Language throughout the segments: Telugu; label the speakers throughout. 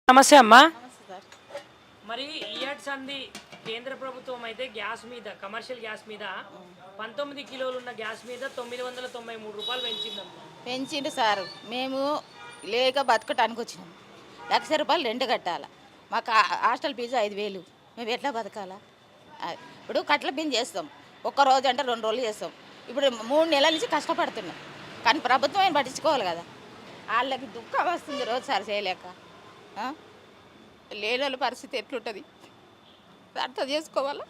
Speaker 1: నమస్తే అమ్మా.
Speaker 2: నమస్తే సార్.
Speaker 1: మరి ఇయట్ సంధి కేంద్ర ప్రభుత్వం అయితే గ్యాస్ మీద కమర్షియల్ గ్యాస్ మీద 19 కిలోలు ఉన్న గ్యాస్ మీద 993 రూపాయలు పెంచిందమ్మా.
Speaker 2: పెంచిండు సారు. మేము లేక బతకటానికి వచ్చినాం. ₹1,00,000 రెంట్ కట్టాలా. మాకు హాస్టల్ ఫీజు 5,000. మేము ఎట్లా బతకాలా? ఇప్పుడు కట్ల బిన్ చేస్తాం. ఒక్క రోజు అంటే 2 రోజులు చేస్తాం. ఇప్పుడు 3 నెలల నుంచి కష్టపడుతున్నాం. కానీ ప్రభుత్వం ఏం పట్టించుకోవాలి కదా. వాళ్ళకి దుఃఖం వస్తుంది రోజు సార్ చేయలేక. లేని వాళ్ళ పరిస్థితి ఎట్లుంటుంది అర్థం చేసుకోవాలా.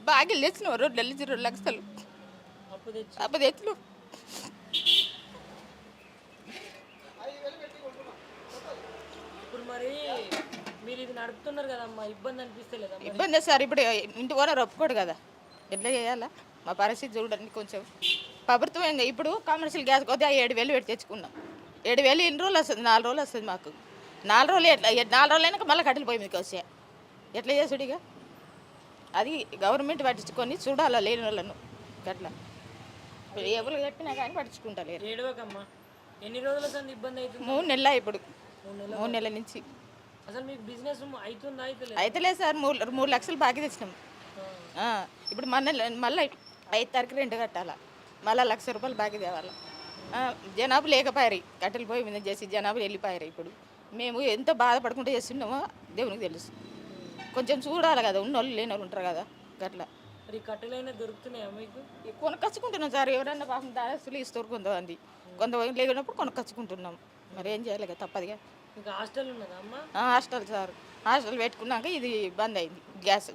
Speaker 2: బాగా తెచ్చిన 2 నెలల నుంచి 2 లక్షలు అప్పు తెచ్చిన.
Speaker 1: ఇప్పుడు మరి మీరు ఇది నడుపుతున్నారు కదమ్మా, ఇబ్బంది అనిపిస్తలేదా?
Speaker 2: ఇబ్బంది సార్. ఇప్పుడు ఇంటి ఓనర్ ఒప్పుకోడు కదా, ఎట్లా చేయాలా? మా పరిస్థితి చూడండి కొంచెం. ప్రభుత్వం ఇంకా ఇప్పుడు కమర్షియల్ గ్యాస్ కొద్దిగా 7,000 పెట్టి తెచ్చుకున్నాం. 7,000 ఎన్ని రోజులు వస్తుంది? 4 రోజులు వస్తుంది మాకు. 4 రోజులు ఎట్లా? 4 రోజులు అయినాక మళ్ళీ కట్టెలు పోయి మీకు వస్తాయి. ఎట్లా చేసుడు ఇక? అది గవర్నమెంట్ పట్టించుకొని చూడాలా లేని వాళ్ళను. అట్లా ఎవరు చెప్పినా కానీ పట్టించుకుంటలేరు.
Speaker 1: ఏడవకమ్మా. ఎన్ని రోజుల సంది ఇబ్బంది అవుతుంది?
Speaker 2: 3 నెలలు ఇప్పుడు. 3 నెలల నుంచి
Speaker 1: అసలు మీకు బిజినెస్ అవుతుందా?
Speaker 2: అయితలేదు సార్. 3 లక్షలు బాకీ తెచ్చినాం. ఇప్పుడు మళ్ళీ 5 తారీఖు రెంట్ కట్టాలా. మళ్ళీ ₹1,00,000 బాకీ తేవాలా. జనాభా లేకపోయారు. కట్టెలు పోయి మీద చేసి జనాభా వెళ్ళిపోయారు. ఇప్పుడు మేము ఎంత బాధపడుకుంటూ చేస్తున్నామో దేవునికి తెలుసు. కొంచెం చూడాలి కదా, ఉన్నోళ్ళు లేని వాళ్ళు ఉంటారు కదా. గట్లా
Speaker 1: మరి కట్టెలైనా దొరుకుతున్నాయా మీకు?
Speaker 2: కొనుక్కొచ్చుకుంటున్నాం సార్. ఎవరన్నా పాపం దారస్తులు ఇస్తారు కొంతమంది లేనప్పుడు కొనుక్కొచ్చుకుంటున్నాం. మరి ఏం చేయాలి కదా, తప్పదుగా.
Speaker 1: మీకు హాస్టల్ ఉన్నదా అమ్మా?
Speaker 2: Hostel sir. హాస్టల్ పెట్టుకున్నాక ఇది బంద్ అయింది గ్యాస్.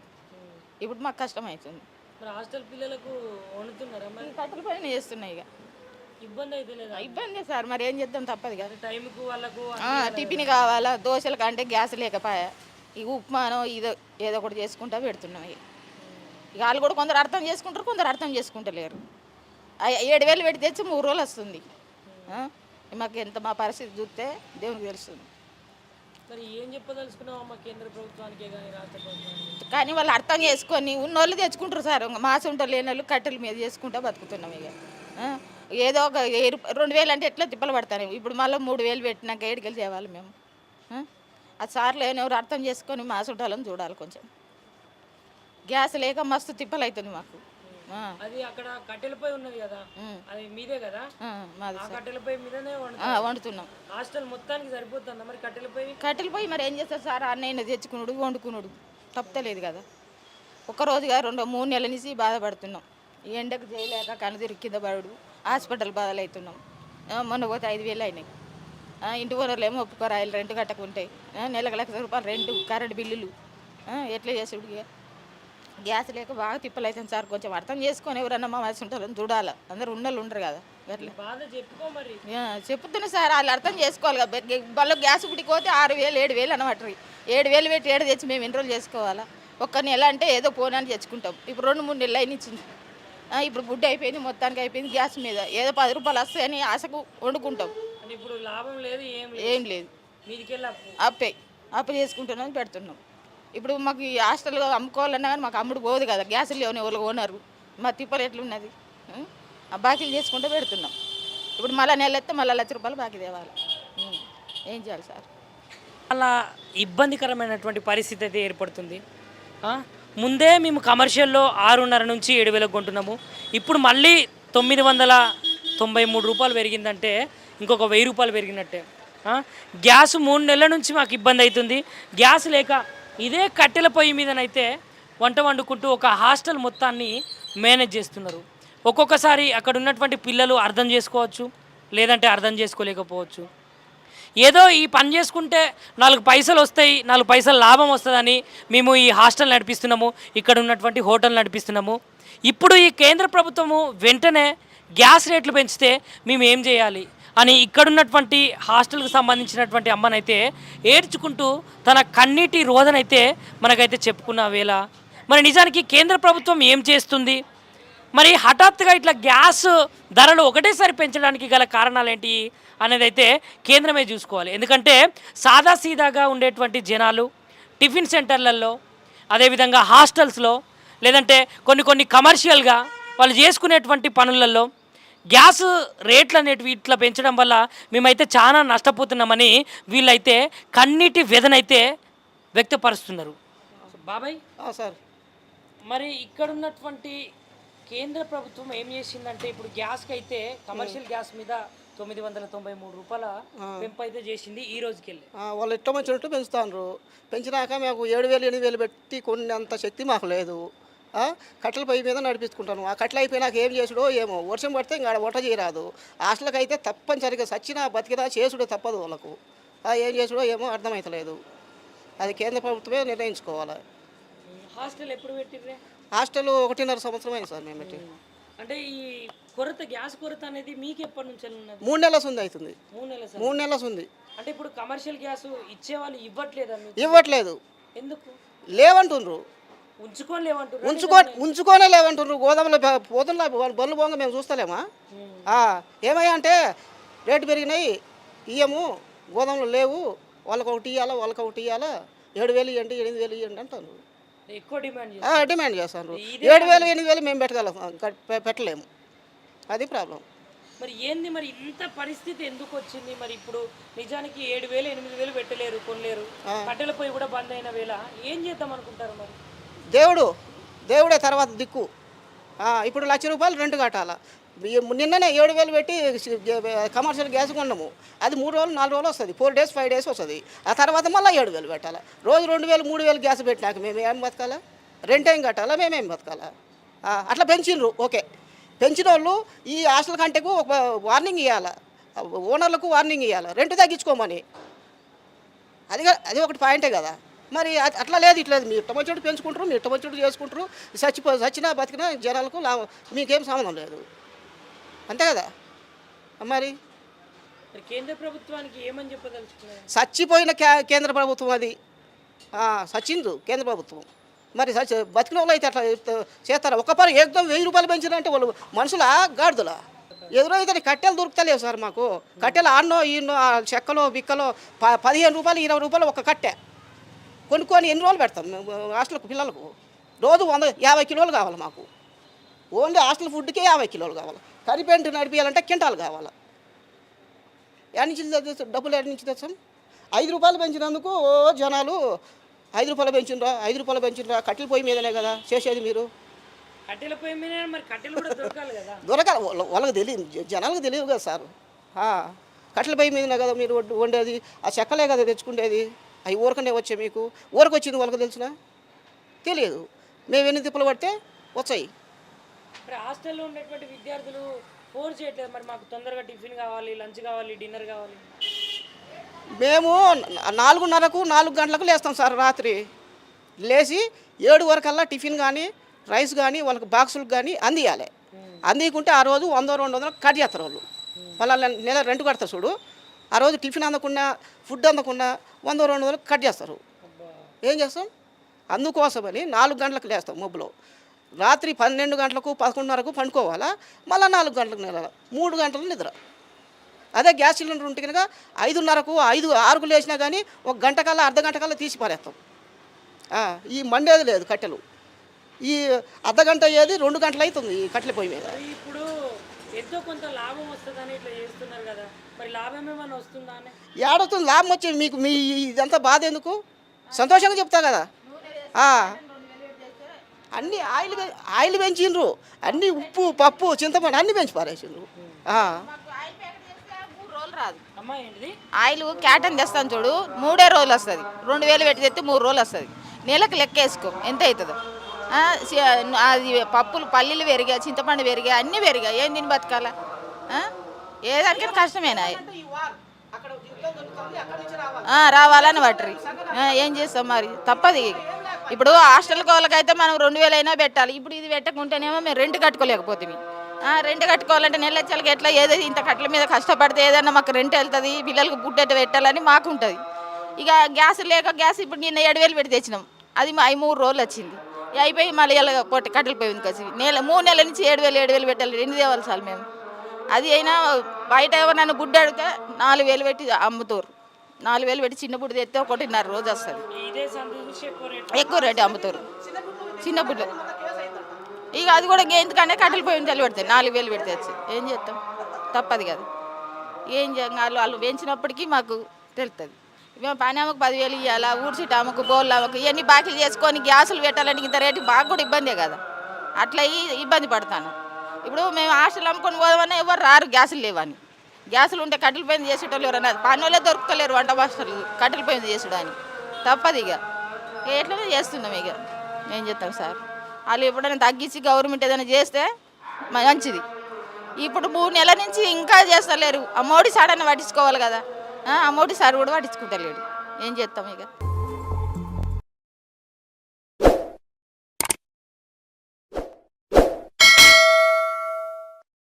Speaker 2: ఇప్పుడు మాకు కష్టం అవుతుంది.
Speaker 1: మరి హాస్టల్ పిల్లలకు వండుతున్నారా? మరి
Speaker 2: కట్టెల పైన చేస్తున్నాయి. ఇక
Speaker 1: ఇబ్బంది అయితే లేదా?
Speaker 2: ఇబ్బంది సార్. మరి ఏం చేద్దాం, తప్పదు కదా.
Speaker 1: టైంకు వాళ్ళకు
Speaker 2: టిఫిన్ కావాలా, దోశల కంటే గ్యాస్ లేకపోయా. ఇక ఉప్మానో ఏదో ఒకటి చేసుకుంటా పెడుతున్నాం. ఇక వాళ్ళు కూడా కొందరు అర్థం చేసుకుంటారు, కొందరు అర్థం చేసుకుంటలేరు. 7,000 పెట్టి తెచ్చి 3 రోజులు వస్తుంది. మాకు ఎంత మా పరిస్థితి చూస్తే దేవునికి తెలుస్తుంది.
Speaker 1: మరి ఏం చెప్పదలుచుకున్నావు అమ్మ కేంద్ర ప్రభుత్వానికే కానీ రాష్ట్ర ప్రభుత్వానికి?
Speaker 2: కానీ వాళ్ళు అర్థం చేసుకొని ఉన్నోళ్ళు తెచ్చుకుంటారు సార్. మాసంటారు లేని వాళ్ళు కట్టెల మీద చేసుకుంటా బతుకుతున్నాం. ఇక ఏదో ఒక 2,000 అంటే ఎట్లా తిప్పలు పడతాను. ఇప్పుడు మళ్ళీ 3,000 పెట్టినాక ఏడుకెళ్ళి తేవాలి మేము. అది సార్లు ఎవరు అర్థం చేసుకొని మాసంటాలని చూడాలి. కొంచెం గ్యాస్ లేక మస్తు తిప్పలు అవుతుంది మాకు.
Speaker 1: అది అక్కడ కట్టెలపై ఉన్నది కదా, అది మీదే కదా?
Speaker 2: మాది
Speaker 1: కట్టెలపై మీదనే
Speaker 2: వండుతున్నాం.
Speaker 1: హాస్టల్ మొత్తానికి సరిపోతుందా మరి
Speaker 2: కట్టెలపై? మరి ఏం చేస్తారు సార్? అన్నయ్య తెచ్చుకున్నాడు, వండుకున్నాడు, తప్పలేదు కదా. ఒక్కరోజుగా 3 నెలల నుంచి బాధపడుతున్నాం. ఈ ఎండకు చేయలేక కనుదిరి కింద పడు హాస్పిటల్ బాధలు అవుతున్నాం. మొన్న పోతే 5,000 అయినాయి. ఇంటి ఓనర్లు ఏమో ఒప్పుకోరాయలు రెంట్ కట్టకుంటాయి. నెలకు ₹1,00,000 రెంటు, కరెంట్ బిల్లులు. ఎట్లా చేసుడు? గ్యాస్ లేక బాగా తిప్పలు అవుతుంది సార్. కొంచెం అర్థం చేసుకొని ఎవరన్నా మా వయసు ఉంటారని చూడాలి. అందరు ఉన్నోళ్ళు ఉండరు కదా. అట్లా చెప్తున్నా సార్. వాళ్ళు అర్థం చేసుకోవాలి కదా. వాళ్ళు గ్యాస్ గుడికి పోతే 6,000 7,000 అనమాట. 7,000 పెట్టి ఏడు తెచ్చి మేము ఎన్ని రోజులు చేసుకోవాలా? ఒక్క నెల అంటే ఏదో పోనని తెచ్చుకుంటాం. ఇప్పుడు 2-3 నెలలు అయినిచ్చింది. ఇప్పుడు బుడ్డి అయిపోయింది, మొత్తానికి అయిపోయింది. గ్యాస్ మీద ఏదో ₹10 వస్తాయని ఆశకు వండుకుంటాం.
Speaker 1: ఇప్పుడు లాభం లేదు,
Speaker 2: ఏం లేదు. అప్పు చేసుకుంటున్నాం, పెడుతున్నాం. ఇప్పుడు మాకు ఈ హాస్టల్ అమ్ముకోవాలన్నా కానీ మాకు అమ్ముడు పోదు కదా. గ్యాసులు లేవని వాళ్ళు ఓనరు. మా తిప్పలు ఎట్లున్నది? ఆ బాకీలు చేసుకుంటూ పెడుతున్నాం. ఇప్పుడు మళ్ళీ నెల ఎత్తే మళ్ళీ ₹1,00,000 బాకీ తేవాలి. ఏం చేయాలి సార్?
Speaker 1: అలా ఇబ్బందికరమైనటువంటి పరిస్థితి అయితే ఏర్పడుతుంది. ముందే మేము కమర్షియల్లో 6,500 నుంచి 7,000 కొంటున్నాము. ఇప్పుడు మళ్ళీ ₹993 పెరిగిందంటే ఇంకొక ₹1,000 పెరిగినట్టే. గ్యాస్ 3 నెలల నుంచి మాకు ఇబ్బంది అవుతుంది. గ్యాస్ లేక ఇదే కట్టెల పొయ్యి మీదనైతే వంట వండుకుంటూ ఒక హాస్టల్ మొత్తాన్ని మేనేజ్ చేస్తున్నారు. ఒక్కొక్కసారి అక్కడ ఉన్నటువంటి పిల్లలు అర్థం చేసుకోవచ్చు, లేదంటే అర్థం చేసుకోలేకపోవచ్చు. ఏదో ఈ పని చేసుకుంటే 4 పైసలు వస్తాయి, 4 పైసలు లాభం వస్తుందని మేము ఈ హాస్టల్ నడిపిస్తున్నాము, ఇక్కడ ఉన్నటువంటి హోటల్ నడిపిస్తున్నాము. ఇప్పుడు ఈ కేంద్ర ప్రభుత్వము వెంటనే గ్యాస్ రేట్లు పెంచితే మేము ఏం చేయాలి అని ఇక్కడున్నటువంటి హాస్టల్కి సంబంధించినటువంటి అమ్మనైతే ఏడ్చుకుంటూ తన కన్నీటి రోదనైతే మనకైతే చెప్పుకున్న వేళ, మరి నిజానికి కేంద్ర ప్రభుత్వం ఏం చేస్తుంది? మరి హఠాత్తుగా ఇట్లా గ్యాస్ ధరలు ఒకటేసారి పెంచడానికి గల కారణాలు ఏంటి అనేది అయితే కేంద్రమే చూసుకోవాలి. ఎందుకంటే సాదాసీదాగా ఉండేటువంటి జనాలు టిఫిన్ సెంటర్లలో, అదేవిధంగా హాస్టల్స్లో, లేదంటే కొన్ని కమర్షియల్గా వాళ్ళు చేసుకునేటువంటి పనులలో గ్యాస్ రేట్లు అనేటివి ఇట్లా పెంచడం వల్ల మేమైతే చాలా నష్టపోతున్నామని వీళ్ళైతే కన్నీటి వేదనైతే వ్యక్తపరుస్తున్నారు. బాబాయ్
Speaker 3: సార్
Speaker 1: మరి ఇక్కడ ఉన్నటువంటి కేంద్ర ప్రభుత్వం ఏం చేసిందంటే ఇప్పుడు గ్యాస్కి అయితే కమర్షియల్ గ్యాస్ మీద 993 రూపాయల పెంపు అయితే చేసింది ఈ రోజుకి వెళ్ళి.
Speaker 3: వాళ్ళు ఇష్టం వచ్చినట్టు పెంచుతారు. పెంచినాక మేము 7,000 8,000 పెట్టి కొన్నంత శక్తి మాకు లేదు. కట్టెల పొయ్యి మీద నడిపించుకుంటాను. ఆ కట్టెలు అయిపోయినాక ఏం చేసుడో ఏమో, వర్షం పడితే ఇంకా వంట చేయరాదు. హాస్టల్కి అయితే తప్పనిసరిగా సచ్చినా బతికినా చేసుడు తప్పదు వాళ్ళకు. ఏం చేసుడో ఏమో అర్థమవుతలేదు. అది కేంద్ర ప్రభుత్వమే నిర్ణయించుకోవాలి.
Speaker 1: హాస్టల్ ఎప్పుడు పెట్టిర్రే?
Speaker 3: హాస్టల్ 1.5 సంవత్సరం అయింది సార్ మేము పెట్టి.
Speaker 1: అంటే ఈ కొరత గ్యాస్ కొరత అనేది మీకు ఎప్పటి నుంచి ఉన్నది?
Speaker 3: 3 నెలల ఉంది అవుతుంది.
Speaker 1: 3
Speaker 3: నెలల ఉంది.
Speaker 1: అంటే ఇప్పుడు కమర్షియల్ గ్యాస్ ఇచ్చేవాళ్ళు ఇవ్వట్లేదా మీకు?
Speaker 3: ఇవ్వట్లేదు.
Speaker 1: ఎందుకు
Speaker 3: లేవంటుండ్రు.
Speaker 1: ఉంచుకోలేమంటారు.
Speaker 3: ఉంచుకోనే లేవంటుండ్రు. గోదాములో పోతున్నా బళ్ళు పోగా మేము చూస్తలేమా? ఏమయ్యా అంటే రేటు పెరిగినాయి, ఇయ్యము, గోదాములు లేవు, వాళ్ళకి ఒకటి ఇవ్వాలా, వాళ్ళకి ఒకటి ఇవ్వాలా, 7,000 ఇవ్వండి, 8,000 ఇవ్వండి అంటారు.
Speaker 1: ఎక్కువ
Speaker 3: డిమాండ్ చేస్తారు. 7,000 8,000 మేము పెట్టలేము. అది ప్రాబ్లం.
Speaker 1: మరి ఏంది మరి ఇంత పరిస్థితి ఎందుకు వచ్చింది? మరి ఇప్పుడు నిజానికి 7,000 8,000 పెట్టలేరు, కొనలేరు. కట్టెల పొయ్యి కూడా బంద్ అయిన వేళ ఏం చేద్దాం అనుకుంటారు? మరి
Speaker 3: దేవుడే తర్వాత దిక్కు. ఇప్పుడు ₹1,00,000 రెంట్ కట్టాలా. నిన్ననే 7,000 పెట్టి కమర్షియల్ గ్యాస్ కొన్నాము. అది 3 రోజులు 4 రోజులు వస్తుంది, 4 days 5 days వస్తుంది. ఆ తర్వాత మళ్ళీ 7,000 పెట్టాలా. రోజు 2,000 3,000 గ్యాస్ పెట్టినాక మేము ఏం బతకాలా? రెంట్ ఏం కట్టాలా, మేమేం బతకాలా? అట్లా పెంచిండ్రు. ఓకే, పెంచిన వాళ్ళు ఈ హాస్టల్ కంటేకు ఒక వార్నింగ్ ఇవ్వాలి, ఓనర్లకు వార్నింగ్ ఇవ్వాలి, రెంట్ తగ్గించుకోమని. అది ఒకటి పాయింటే కదా. మరి అట్లా లేదు, ఇట్లేదు. మీ ఇష్టం వచ్చినట్టు పెంచుకుంటారు, మీ ఇష్టం వచ్చినట్టు చేసుకుంటారు. చచ్చినా బతికినా జనాలకు మీకేం సంబంధం లేదు, అంతే కదా. మరి
Speaker 1: కేంద్ర ప్రభుత్వానికి ఏమని చెప్పదలుచుకున్నారు?
Speaker 3: చచ్చిపోయిన కేంద్ర ప్రభుత్వం అది. సచ్చింది కేంద్ర ప్రభుత్వం. మరి బతికిన వాళ్ళు అయితే అట్లా చేస్తారా? ఒక్కపారి ఏకదం ₹1,000 పెంచినంటే వాళ్ళు మనుషులా గాడిదలా? ఎదురైతే కట్టెలు దొరుకుతలేవు సార్ మాకు. కట్టెలు ఆన్నో ఈన్నో చెక్కలో బిక్కలో ₹15 ₹20 ఒక కట్టె కొనుక్కొని ఎన్ని రోజులు పెడతాం హాస్టల్కి పిల్లలకు? రోజు 150 కిలోలు కావాలి మాకు. ఓన్లీ హాస్టల్ ఫుడ్కే 50 కిలోలు కావాలి. కరిపెంటు నడిపించాలంటే క్వింటాలు కావాలి. ఎక్కడి నుంచి డబ్బులు ఎక్కడి నుంచి తెచ్చాం? ₹5 పెంచినందుకు జనాలు ₹5 పెంచిండ్రా, ₹5 పెంచిండ్రా. కట్టెల పొయ్యి మీదనే కదా చేసేది మీరు.
Speaker 1: కట్టెల పొయ్యి మీద మరి కట్టెలు కూడా దొరకాలి కదా.
Speaker 3: దొరకాలి, వాళ్ళకి తెలియదు, జనాలకు తెలియదు కదా సార్. కట్టెల పొయ్యి మీదనే కదా మీరు వండేది. ఆ చెక్కలే కదా తెచ్చుకునేది. అవి ఊరకనే వచ్చే మీకు. ఊరకొచ్చింది వాళ్ళకి తెలిసినా తెలియదు. మేము ఎన్ని తిప్పలు పడితే వచ్చాయి.
Speaker 1: మరి హాస్టల్లో ఉండేటువంటి విద్యార్థులు ఫోర్స్ చేయట్లేదు, మరి మాకు తొందరగా టిఫిన్ కావాలి, లంచ్ కావాలి, డిన్నర్ కావాలి.
Speaker 3: మేము 4:30కు 4 గంటలకు లేస్తాం సార్. రాత్రి లేచి 7 వరకల్లా టిఫిన్ కానీ రైస్ కానీ వాళ్ళకి బాక్సులకు కానీ అందియాలి. అందియకుంటే ఆ రోజు 100-200 కట్ చేస్తారు వాళ్ళు. వాళ్ళ నెల రెంట్ కడతారు చూడు. ఆ రోజు టిఫిన్ అందకుండా ఫుడ్ అందకుండా 100-200 కట్ చేస్తారు. ఏం చేస్తాం? అందుకోసమని 4 గంటలకు లేస్తాం మబ్బులో. రాత్రి 12 గంటలకు 11:30కు పండుకోవాలా. మళ్ళీ 4 గంటలకు నెల 3 గంటలు నిద్ర. అదే గ్యాస్ సిలిండర్ ఉంటే కనుక 5:30కు 6కు లేచినా కానీ 1 గంట కల్లా అర్ధ గంట కల్లా తీసి పారేస్తాం. ఈ మండేది లేదు కట్టెలు. ఈ అర్ధగంట అయ్యేది 2 గంటలు అవుతుంది ఈ కట్టెల పొయ్యి మీద.
Speaker 1: ఇప్పుడు ఎంతో కొంత లాభం వస్తుందని ఇట్లా చేస్తున్నారు కదా, మరి లాభం ఏమైనా వస్తుందా?
Speaker 3: ఏడవుతుంది లాభం వచ్చేది మీకు. మీ ఇదంతా బాధ ఎందుకు? సంతోషంగా చెప్తా కదా. అన్నీ ఆయిల్ పెంచిండ్రు, అన్నీ ఉప్పు పప్పు చింతపండు అన్నీ పెంచి పారేసిండ్రు.
Speaker 2: రాదు
Speaker 1: అమ్మా ఏంటిది?
Speaker 2: ఆయిల్ క్యాటన్ తెస్తాను చూడు, 3 రోజులు వస్తుంది. 2,000 పెట్టి తెస్తే 3 రోజులు వస్తుంది. నెలకు లెక్క వేసుకో ఎంత అవుతుందో. అది పప్పులు పల్లీలు పెరిగా, చింతపండు పెరిగా, అన్నీ పెరిగా. ఏం తిని బతకాలా? ఏదానికైనా కష్టమేనా? రావాలని పట్టరు. ఏం చేస్తాం మరి, తప్పది. ఇప్పుడు హాస్టల్కి వాళ్ళకైతే మనం 2,000 అయినా పెట్టాలి. ఇప్పుడు ఇది పెట్టకుంటేనేమో మేము రెంట్ కట్టుకోలేకపోతుంది. రెంట్ కట్టుకోవాలంటే నెలచ్చలకి ఎట్లా ఏదో ఇంత కట్టల మీద కష్టపడితే ఏదన్నా మాకు రెంట్ వెళ్తుంది, పిల్లలకు గుడ్డ పెట్టాలని మాకు ఉంటుంది. ఇక గ్యాస్ లేక గ్యాస్ ఇప్పుడు నిన్న 7,000 పెట్టి తెచ్చినాం. అది 3 రోజులు వచ్చింది. అయిపోయి మళ్ళీ కట్టెలు పోయింది కలిసి 3 నెలల నుంచి 7,000 పెట్టాలి. ఎన్ని తేవాలి సార్ మేము? అది అయినా బయట ఎవరు గుడ్డ అడిగితే 4,000 పెట్టి అమ్ముతారు. 4,000 పెట్టి చిన్న బుడ్డ తెస్తే 1.5 రోజు వస్తుంది. ఎక్కువ రేటు అమ్ముతారు చిన్న బుడ్డ. ఇక అది కూడా ఎందుకంటే కట్టెలు పోయి తెలి పెడతాయి 4,000 పెడితే వచ్చి ఏం చేస్తాం తప్పదు కదా ఏం చేయాలి వాళ్ళు పెంచినప్పటికీ మాకు తెలుస్తుంది మేము పని ఆమెకు 10,000 ఇవ్వాలా ఊడ్చిట ఆమెకు బోళ్ళు ఆమెకు ఇవన్నీ బాకీలు చేసుకొని గ్యాసులు పెట్టాలంటే ఇంత రేటు బాగా కూడా ఇబ్బందే కదా అట్లా ఇబ్బంది పడతాను ఇప్పుడు మేము హాస్టల్ అమ్ముకొని పోదామన్నా ఎవరు రారు గ్యాసులు లేవని గ్యాసులు ఉంటే కట్టెల పైన చేసేటోళ్ళు ఎవరన్నా పని వాళ్ళే దొరుకుతలేరు వంట మాస్టర్లు కట్టెల పైన చేసుడని తప్పదు ఇక ఎట్లనే చేస్తున్నాం ఇక ఏం చేస్తాం సార్ వాళ్ళు ఎప్పుడైనా తగ్గించి గవర్నమెంట్ ఏదైనా చేస్తే మంచిది ఇప్పుడు 3 నెలల నుంచి ఇంకా చేస్తలేరు ఆ మోడీ సార్ అన్న పట్టించుకోవాలి కదా ఆ మోడీ సార్ కూడా పట్టించుకుంటలేడు ఏం చేస్తాం ఇక